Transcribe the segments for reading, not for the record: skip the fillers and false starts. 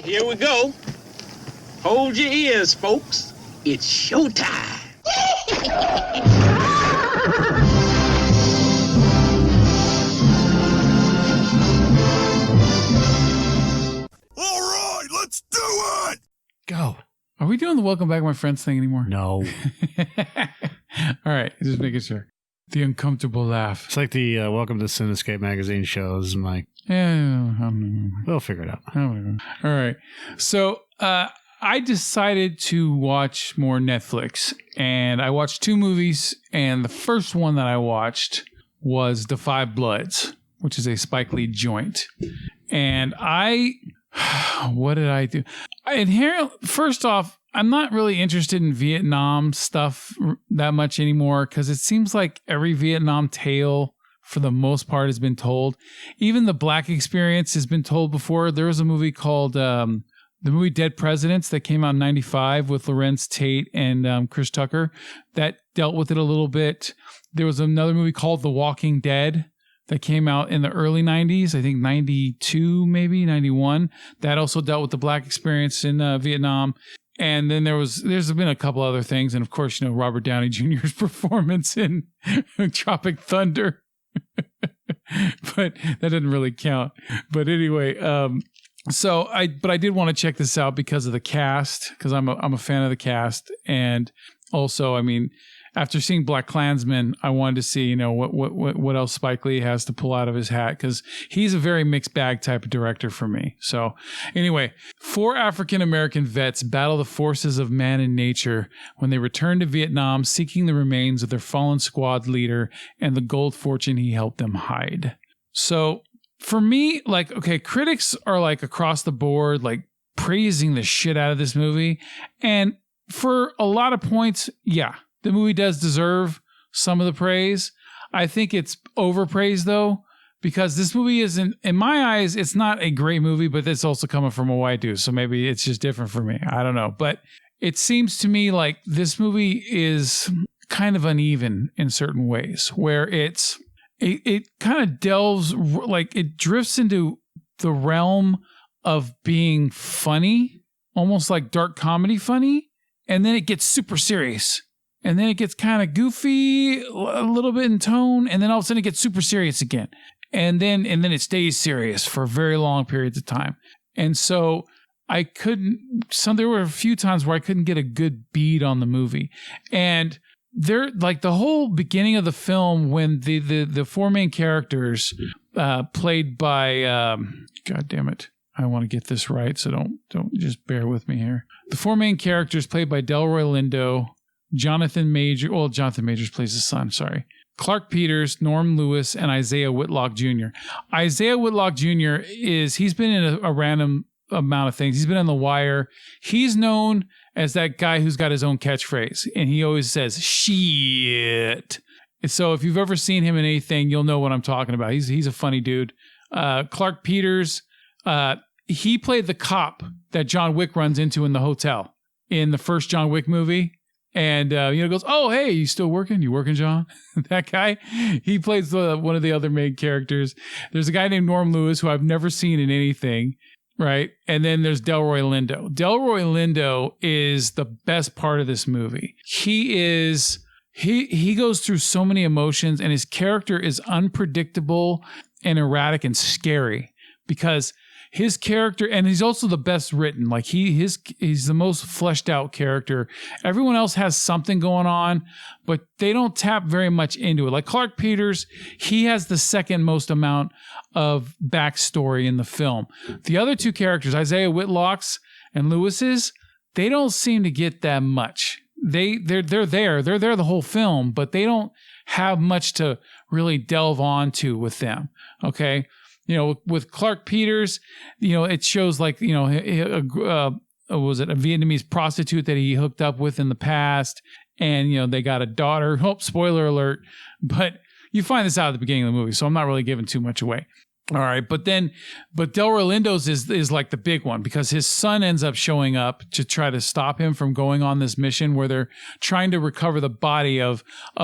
here we go. Hold your ears, folks. It's showtime. All right, let's do it. Go. Are we doing the Welcome Back, My Friends thing anymore? No. All right, just making sure. The uncomfortable laugh. It's like the Welcome to Cinescape Magazine shows. I'm like, Yeah, we'll figure it out. all right. So I decided to watch more Netflix, and I watched 2 movies, and the first one that I watched was The Five Bloods, which is a Spike Lee joint. And what did I do? First off, I'm not really interested in Vietnam stuff that much anymore because it seems like every Vietnam tale, for the most part, has been told. Even the Black Experience has been told before. There was a movie called the movie Dead Presidents that came out in 95 with Lawrence Tate and Chris Tucker that dealt with it a little bit. There was another movie called The Walking Dead that came out in the early 90s, I think 92, maybe 91. That also dealt with the Black experience in Vietnam. And then there's been a couple other things. And of course, Robert Downey Jr.'s performance in Tropic Thunder. But that didn't really count. But anyway, I did want to check this out because of the cast, because I'm a fan of the cast. And also, after seeing Black Klansman, I wanted to see, what else Spike Lee has to pull out of his hat, because he's a very mixed bag type of director for me. So anyway, 4 African-American vets battle the forces of man and nature when they return to Vietnam, seeking the remains of their fallen squad leader and the gold fortune he helped them hide. So for me, critics are across the board, praising the shit out of this movie. And for a lot of points, yeah, the movie does deserve some of the praise. I think it's overpraised, though, because this movie isn't, in my eyes, it's not a great movie, but it's also coming from a white dude, so maybe it's just different for me. I don't know. But it seems to me like this movie is kind of uneven in certain ways, where it kind of delves, it drifts into the realm of being funny, almost like dark comedy funny, and then it gets super serious. And then it gets kind of goofy, a little bit in tone, and then all of a sudden it gets super serious again. And then it stays serious for very long periods of time. And so there were a few times where I couldn't get a good beat on the movie. And there, the whole beginning of the film, when the 4 main characters, played by, God damn it, I want to get this right, so don't just bear with me here. The 4 main characters played by Delroy Lindo, Jonathan Majors plays his son, sorry. Clarke Peters, Norm Lewis, and Isaiah Whitlock Jr. Isaiah Whitlock Jr. he's been in a random amount of things. He's been on The Wire. He's known as that guy who's got his own catchphrase, and he always says, shit. And so if you've ever seen him in anything, you'll know what I'm talking about. He's a funny dude. Clarke Peters, he played the cop that John Wick runs into in the hotel in the first John Wick movie. And, goes, oh, hey, you still working? You working, John? That guy, he plays one of the other main characters. There's a guy named Norm Lewis who I've never seen in anything, right? And then there's Delroy Lindo. Delroy Lindo is the best part of this movie. He goes through so many emotions, and his character is unpredictable and erratic and scary because his character, and he's also the best written. He's the most fleshed out character. Everyone else has something going on, but they don't tap very much into it. Like Clarke Peters, he has the second most amount of backstory in the film. The other 2 characters, Isaiah Whitlock's and Lewis's, they don't seem to get that much. They're there the whole film, but they don't have much to really delve onto with them. Okay. With Clarke Peters, it shows was it a Vietnamese prostitute that he hooked up with in the past, and they got a daughter. Oh, spoiler alert! But you find this out at the beginning of the movie, so I'm not really giving too much away. All right, but Delroy Lindo's is like the big one because his son ends up showing up to try to stop him from going on this mission where they're trying to recover the body of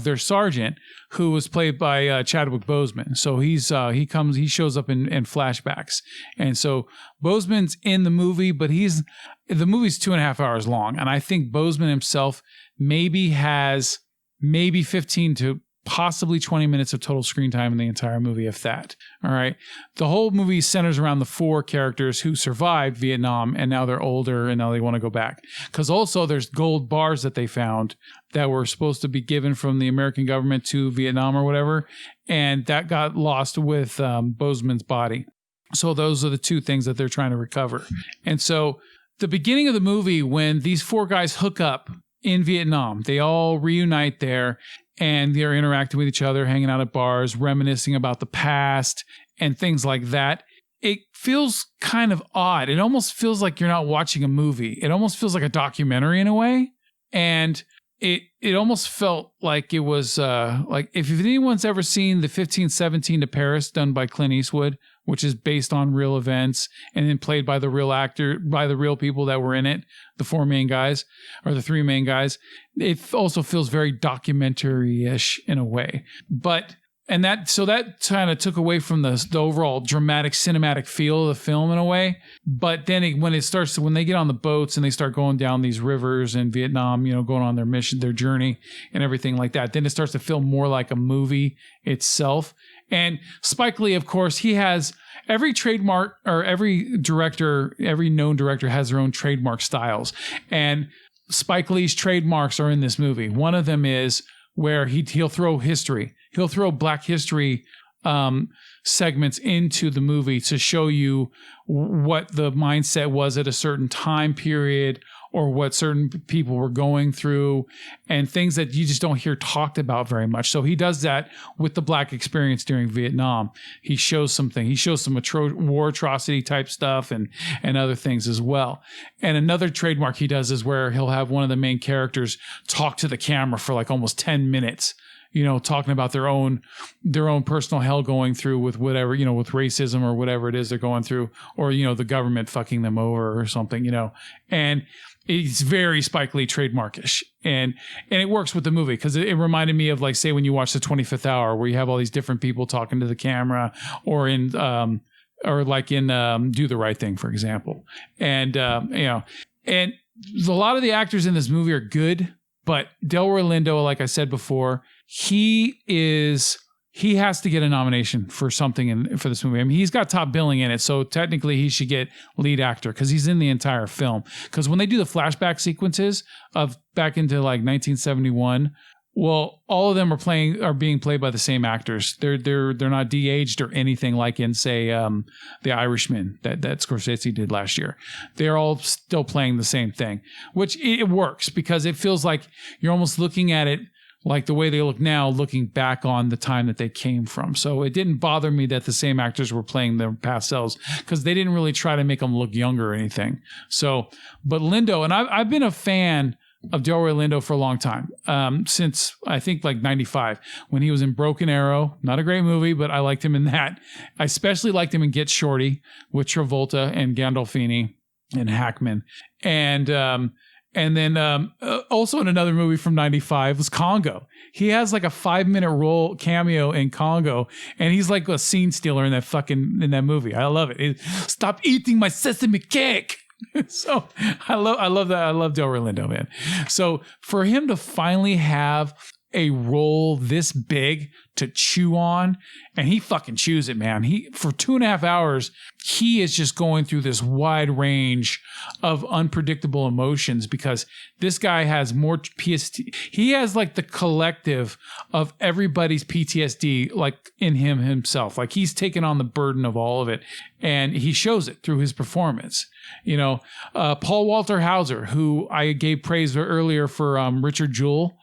their sergeant, who was played by Chadwick Boseman. So he shows up in flashbacks, and so Boseman's in the movie, but the movie's 2.5 hours long, and I think Boseman himself maybe has 15 to possibly 20 minutes of total screen time in the entire movie, if that. All right. The whole movie centers around the 4 characters who survived Vietnam and now they're older and now they want to go back. Because also there's gold bars that they found that were supposed to be given from the American government to Vietnam or whatever. And that got lost with Boseman's body. So those are the 2 things that they're trying to recover. And so the beginning of the movie, when these 4 guys hook up in Vietnam, they all reunite there. And they're interacting with each other, hanging out at bars, reminiscing about the past and things like that. It feels kind of odd. It almost feels like you're not watching a movie. It almost feels like a documentary in a way. And it almost felt like it was like if anyone's ever seen the 1517 to Paris done by Clint Eastwood, which is based on real events and then played by the real people that were in it, the 4 main guys or the 3 main guys. It also feels very documentary-ish in a way. That kind of took away from the overall dramatic cinematic feel of the film in a way. But then when they get on the boats and they start going down these rivers in Vietnam, going on their mission, their journey and everything like that, then it starts to feel more like a movie itself. And Spike Lee, of course, he has every trademark, or every known director has their own trademark styles. And Spike Lee's trademarks are in this movie. One of them is where he'll throw history. He'll throw Black history segments into the movie to show you what the mindset was at a certain time period or what certain people were going through and things that you just don't hear talked about very much. So he does that with the Black experience during Vietnam. He shows something. He shows some war atrocity type stuff and other things as well. And another trademark he does is where he'll have one of the main characters talk to the camera for like almost 10 minutes. Talking about their own personal hell going through with whatever, with racism or whatever it is they're going through, or, the government fucking them over or something, and it's very Spike Lee trademarkish. And it works with the movie because it reminded me of, like, say, when you watch The 25th Hour, where you have all these different people talking to the camera, or in Do the Right Thing, for example. And, and a lot of the actors in this movie are good, but Delroy Lindo, like I said before, he has to get a nomination for something for this movie. I mean, he's got top billing in it, so technically he should get lead actor because he's in the entire film. Because when they do the flashback sequences of back into like 1971, well, all of them are being played by the same actors. They're not de-aged or anything like in, say, The Irishman that Scorsese did last year. They're all still playing the same thing, which it works because it feels like you're almost looking at it like the way they look now, looking back on the time that they came from. So it didn't bother me that the same actors were playing their past selves because they didn't really try to make them look younger or anything. So, but Lindo, and I've been a fan of Delroy Lindo for a long time, since I think like 95 when he was in Broken Arrow. Not a great movie, but I liked him in that. I especially liked him in Get Shorty with Travolta and Gandolfini and Hackman. And then also in another movie from 95 was Congo. He has like a 5-minute role cameo in Congo, and he's like a scene stealer in that movie. I love it. Stop eating my sesame cake. So I love that. I love Delroy Lindo, man. So for him to finally have a role this big to chew on, and he fucking chews it, man. For 2.5 hours, he is just going through this wide range of unpredictable emotions because this guy has more PTSD. He has like the collective of everybody's PTSD, like in himself. Like he's taken on the burden of all of it, and he shows it through his performance. Paul Walter Hauser, who I gave praise earlier for Richard Jewell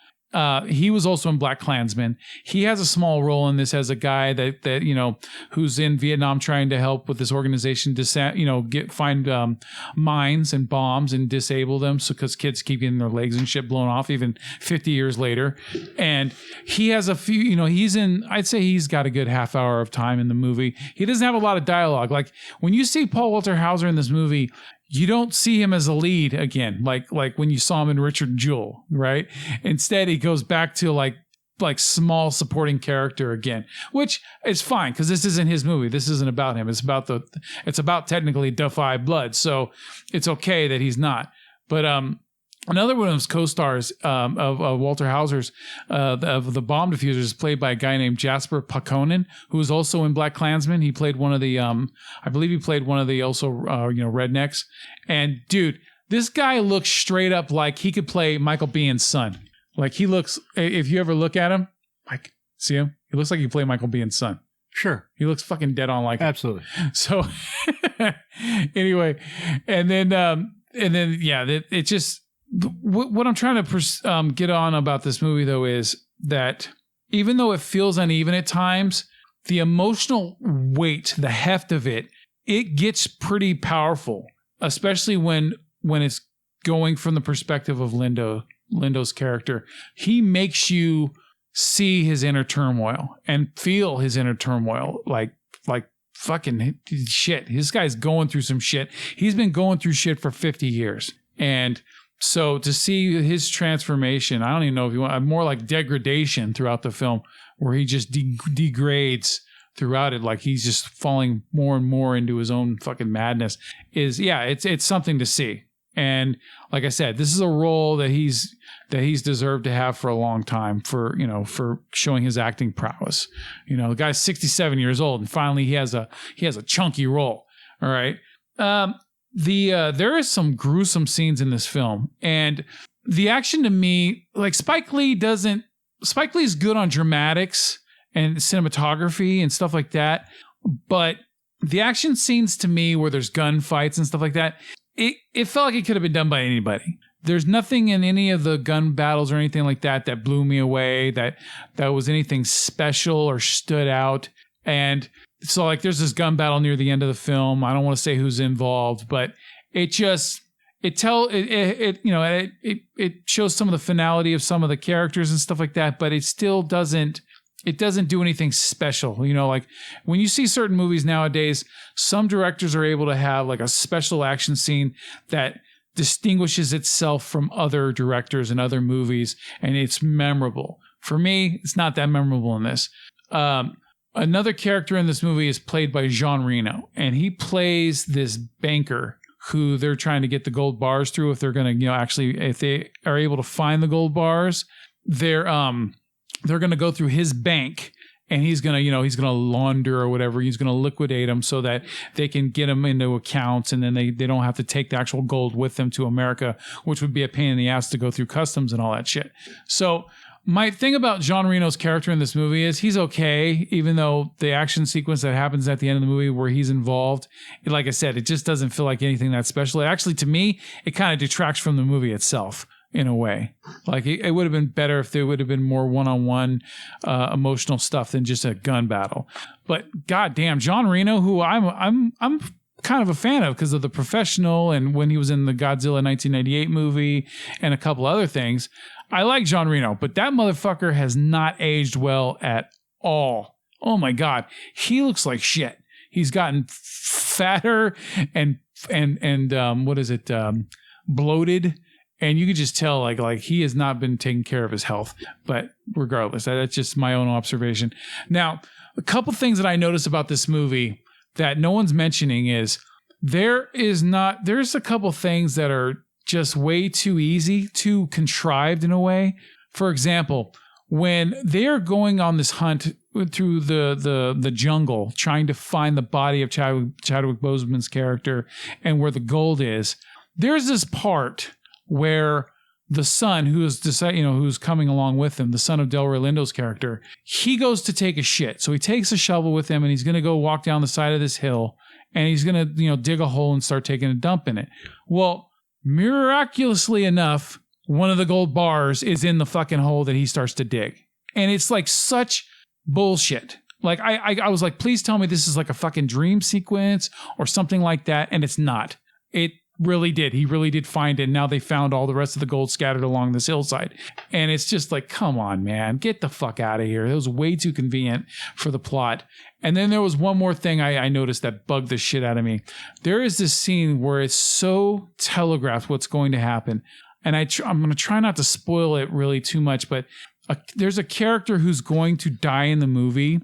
he was also in Black Klansman. He has a small role in this as a guy that who's in Vietnam trying to help with this organization to find mines and bombs and disable them, so because kids keep getting their legs and shit blown off even 50 years later. And he has a few, I'd say he's got a good half hour of time in the movie. He doesn't have a lot of dialogue. Like when you see Paul Walter Hauser in this movie, you don't see him as a lead again, like when you saw him in Richard Jewell, right? Instead, he goes back to like small supporting character again, which is fine because this isn't his movie. This isn't about him. It's about technically Da 5 Blood, so it's okay that he's not. But another one of his co-stars of Walter Hauser's of the bomb diffusers is played by a guy named Jasper Pakonen, who was also in Black Klansman. He played one of the, I believe he played one of the also rednecks. And dude, this guy looks straight up like he could play Michael Bihn's son. Like he looks, if you ever look at him, like see him, he looks like he played Michael Bihn's son. Sure, he looks fucking dead on like absolutely. So anyway, and then yeah, it just. What I'm trying to get on about this movie, though, is that even though it feels uneven at times, the emotional weight, the heft of it gets pretty powerful, especially when it's going from the perspective of Lindo's character. He makes you see his inner turmoil and feel his inner turmoil, like fucking shit. This guy's going through some shit. He's been going through shit for 50 years. And so to see his transformation, I don't even know if you want more like degradation throughout the film, where he just degrades throughout it, like he's just falling more and more into his own fucking madness. It's something to see. And like I said, this is a role that he's deserved to have for a long time for showing his acting prowess. The guy's 67 years old and finally he has a chunky role. All right. There is some gruesome scenes in this film, and the action to me, like Spike Lee's good on dramatics and cinematography and stuff like that, but the action scenes to me where there's gunfights and stuff like that, it felt like it could have been done by anybody. There's nothing in any of the gun battles or anything like that blew me away, that was anything special or stood out. And so like there's this gun battle near the end of the film. I don't want to say who's involved, but it shows some of the finality of some of the characters and stuff like that, but it still doesn't do anything special. Like when you see certain movies nowadays, some directors are able to have like a special action scene that distinguishes itself from other directors and other movies, and it's memorable. For me, it's not that memorable in this. Another character in this movie is played by Jean Reno, and he plays this banker who they're trying to get the gold bars through. If they're going to, if they are able to find the gold bars, they're going to go through his bank, and he's going to launder or whatever. He's going to liquidate them so that they can get them into accounts, and then they don't have to take the actual gold with them to America, which would be a pain in the ass to go through customs and all that shit. So my thing about Jean Reno's character in this movie is he's okay, even though the action sequence that happens at the end of the movie where he's involved, like I said, it just doesn't feel like anything that special. Actually, to me, it kind of detracts from the movie itself in a way. Like it would have been better if there would have been more one-on-one emotional stuff than just a gun battle. But goddamn, Jean Reno, who I'm kind of a fan of because of The Professional and when he was in the Godzilla 1998 movie and a couple other things. I like Jean Reno, but that motherfucker has not aged well at all. Oh my God. He looks like shit. He's gotten fatter and bloated. And you could just tell like he has not been taking care of his health. But regardless, that's just my own observation. Now, a couple things that I noticed about this movie that no one's mentioning is there's a couple things that are just way too easy, too contrived in a way. For example, when they're going on this hunt through the jungle, trying to find the body of Chadwick Boseman's character and where the gold is, there's this part where the son who's coming along with him, the son of Delroy Lindo's character, he goes to take a shit. So he takes a shovel with him and he's going to go walk down the side of this hill and he's going to, dig a hole and start taking a dump in it. Well, miraculously enough, one of the gold bars is in the fucking hole that he starts to dig. And it's like such bullshit. Like I was like, please tell me this is like a fucking dream sequence or something like that. And it's not. It really did. He really did find it. Now they found all the rest of the gold scattered along this hillside. And it's just like, come on, man, get the fuck out of here. It was way too convenient for the plot. And then there was one more thing I noticed that bugged the shit out of me. There is this scene where it's so telegraphed what's going to happen. And I'm going to try not to spoil it really too much, but there's a character who's going to die in the movie.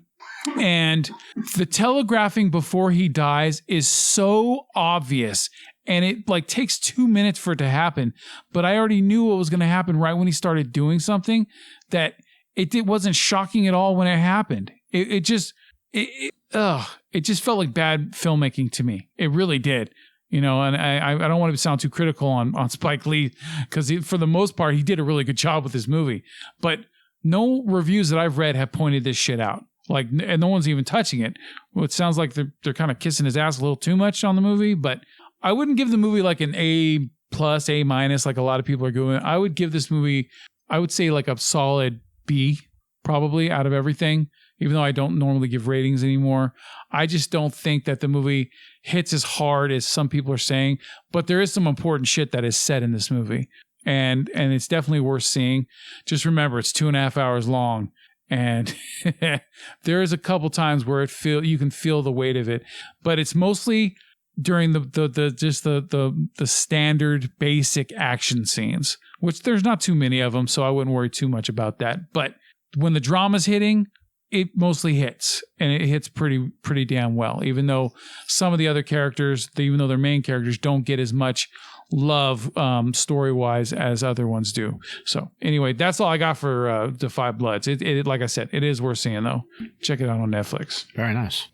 And the telegraphing before he dies is so obvious. And it like takes 2 minutes for it to happen. But I already knew what was going to happen right when he started doing something, that it wasn't shocking at all when it happened. It just felt like bad filmmaking to me. It really did. You know, and I don't want to sound too critical on Spike Lee, because for the most part, he did a really good job with this movie. But no reviews that I've read have pointed this shit out. Like, and no one's even touching it. Well, it sounds like they're kind of kissing his ass a little too much on the movie, but I wouldn't give the movie like an A+, A-, like a lot of people are doing. I would give this movie, I would say like a solid B, probably, out of everything, even though I don't normally give ratings anymore. I just don't think that the movie hits as hard as some people are saying, but there is some important shit that is said in this movie. And it's definitely worth seeing. Just remember, it's 2.5 hours long. And there is a couple times where you can feel the weight of it, but it's mostly during the standard basic action scenes, which there's not too many of them, so I wouldn't worry too much about that. But when the drama's hitting, it mostly hits, and it hits pretty damn well, even though some of the other characters, even though they're main characters, don't get as much love story-wise as other ones do. So anyway, that's all I got for The Five Bloods. It like I said, it is worth seeing, though. Check it out on Netflix. Very nice.